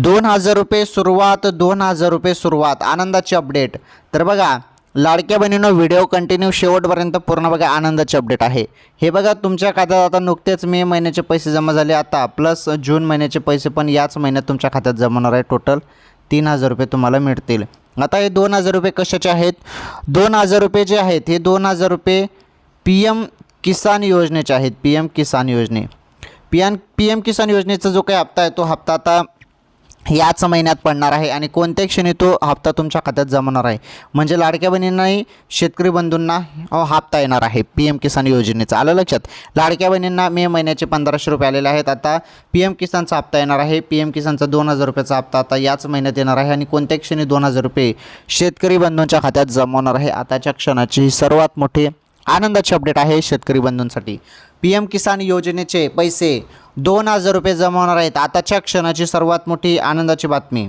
₹2000 सुरुवात, ₹2000 सुरुवात, आनंदाची अपडेट. तर बघा लाडक्या बहिणींनो, व्हिडिओ कंटिन्यू शेवटपर्यंत पूर्ण बघा, आनंदाची अपडेट आहे. हे बघा तुमच्या खात्यात आता नुकतेच मे महिन्याचे पैसे जमा झाले, आता प्लस जून महिन्याचे पैसे पण याच महिन्यात तुमच्या खात्यात जमा होणार आहे. टोटल ₹3000 तुम्हाला मिळतील. आता हे ₹2000 कशाचे आहेत? ₹2000 जे आहेत हे ₹2000 PM किसान योजनेचे आहेत. PM किसान योजने, PM किसान योजनेचा जो काही हप्ता आहे तो हप्ता आता याच महिन्यात पडणार आहे आणि कोणत्या क्षणी तो हप्ता तुमच्या खात्यात जमा होणार आहे. म्हणजे लाडक्या बहिणींनाही शेतकरी बंधूंना हप्ता येणार आहे PM किसान योजनेचा. आलं लक्षात? लाडक्या बहिणींना मे महिन्याचे ₹1500 आलेले आहेत. आता PM किसानचा हप्ता येणार आहे. PM किसानचा ₹2000 हप्ता आता याच महिन्यात येणार आहे आणि कोणत्या क्षणी ₹2000 शेतकरी बंधूंच्या खात्यात जमा होणार आहे. आताच्या क्षणाची ही सर्वात मोठी आनंदाची अपडेट आहे शेतकरी बंधूंसाठी. PM किसान योजनेचे पैसे ₹2000 जमा होणार आहेत. आताच्या क्षणाची सर्वात मोठी आनंदाची बातमी.